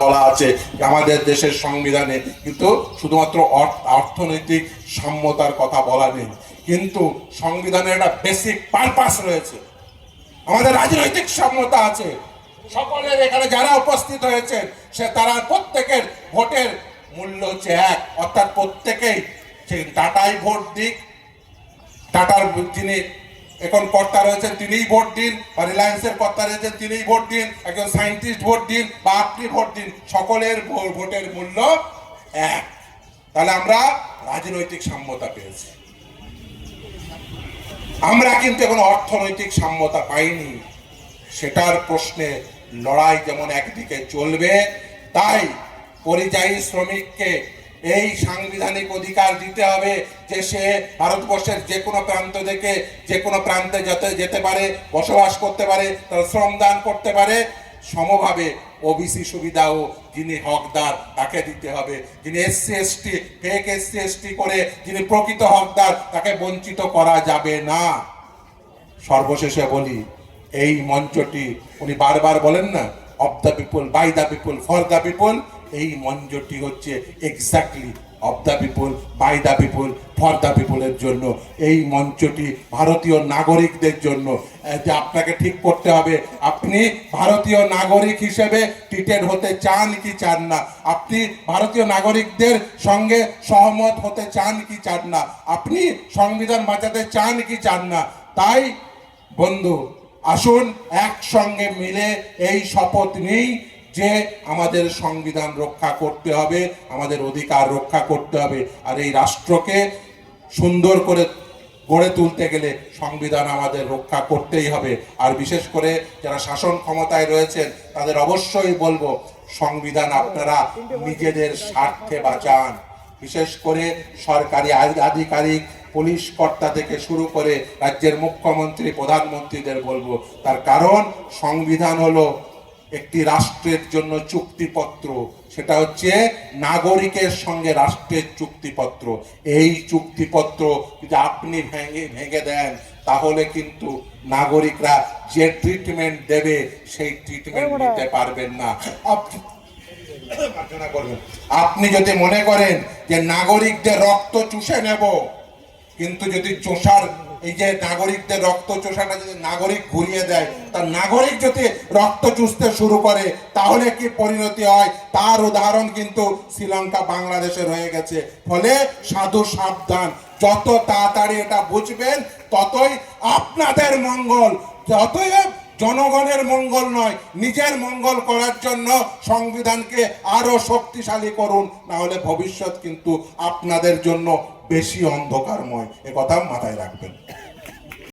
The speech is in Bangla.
বলা আছে আমাদের দেশের সংবিধানে, কিন্তু শুধুমাত্র অর্থনৈতিক সাম্যতার কথা বলা নেই। কিন্তু সংবিধানের একটা বেসিক পারপাস রয়েছে, আমাদের রাজনৈতিক সাম্যতা আছে। সকলের এখানে যারা উপস্থিত হয়েছেন তারা প্রত্যেকের ভোটের মূল্য হচ্ছে এক, অর্থাৎ প্রত্যেকেই টাটাই ভোট দিক, টাটার যিনি এখন কর্তা রয়েছেন তিনিই ভোট দিন, বা রিলায়েন্সের কর্তা রয়েছেন তিনিই ভোট দিন, একজন সায়েন্টিস্ট ভোট দিন বা আপনি ভোট দিন, সকলের ভোটের মূল্য এক। তাহলে আমরা রাজনৈতিক সাম্যতা পেয়েছি। আমরা কিন্তু এখন অর্থনৈতিক সাম্যতা পাইনি। সেটার প্রশ্নে লড়াই যেমন একদিকে চলবে, তাই পরিযায়ী শ্রমিককে এই সাংবিধানিক অধিকার দিতে হবে যে সে ভারতবর্ষের যে কোনো প্রান্ত থেকে যে কোনো প্রান্তে যেতে পারে, বসবাস করতে পারে, তার শ্রমদান করতে পারে। সমভাবে ওবিসি সুবিধাও যিনি হকদার তাকে দিতে হবে, যিনি SC ST fake SC ST করে যিনি প্রকৃত হকদার তাকে বঞ্চিত করা যাবে না। সর্বশেষে বলি, এই মঞ্চটি উনি বারবার বলেন না, of the people, by the people, for the people, এই মঞ্চটি হচ্ছে exactly of the people, by the people, for the পিপলের জন্য। এই মঞ্চটি ভারতীয় নাগরিকদের জন্য। যে আপনাকে ঠিক করতে হবে, আপনি ভারতীয় নাগরিক হিসেবে ট্রিটেড হতে চান কি চান না, আপনি ভারতীয় নাগরিকদের সঙ্গে সহমত হতে চান কি চান না, আপনি সংবিধান বাঁচাতে চান কি চান না। তাই বন্ধু, আসুন একসঙ্গে মিলে এই শপথ নিই যে আমাদের সংবিধান রক্ষা করতে হবে, আমাদের অধিকার রক্ষা করতে হবে। আর এই রাষ্ট্রকে সুন্দর করে গড়ে তুলতে গেলে সংবিধান আমাদের রক্ষা করতেই হবে। আর বিশেষ করে যারা শাসন ক্ষমতায় রয়েছেন তাদের অবশ্যই বলবো, সংবিধান আপনারা নিজেদের স্বার্থে বাঁচান। বিশেষ করে সরকারি আধিকারিক, পুলিশ কর্তা থেকে শুরু করে রাজ্যের মুখ্যমন্ত্রী, প্রধানমন্ত্রীদের বলবো, তার কারণ সংবিধান হলো একটি রাষ্ট্রের জন্য চুক্তিপত্র। সেটা হচ্ছে নাগরিকের সঙ্গে রাষ্ট্রের চুক্তিপত্র। এই চুক্তিপত্র যদি আপনি ভেঙে দেন তাহলে কিন্তু নাগরিকরা যে ট্রিটমেন্ট দেবে সেই ট্রিটমেন্ট নিতে পারবেন না। আপনি যদি মনে করেন যে নাগরিকদের রক্ত চুষে নেব, কিন্তু যদি চোষার এই যে নাগরিকদের রক্ত চোষাটা যদি নাগরিক ঘুরিয়ে দেয়, তার নাগরিক যদি রক্ত চুষতে শুরু করে তাহলে কি পরিণতি হয়, তার উদাহরণ কিন্তু শ্রীলঙ্কা বাংলাদেশে রয়ে গেছে। ফলে সাধু সাবধান, যত তাড়াতাড়ি এটা বুঝবেন ততই আপনাদের মঙ্গল। অতএব জনগণের মঙ্গল নয়, নিজের মঙ্গল করার জন্য সংবিধানকে আরো শক্তিশালী করুন, না হলে ভবিষ্যৎ কিন্তু আপনাদের জন্য বেশি অন্ধকারময়। এ কথা মাথায় রাখবেন।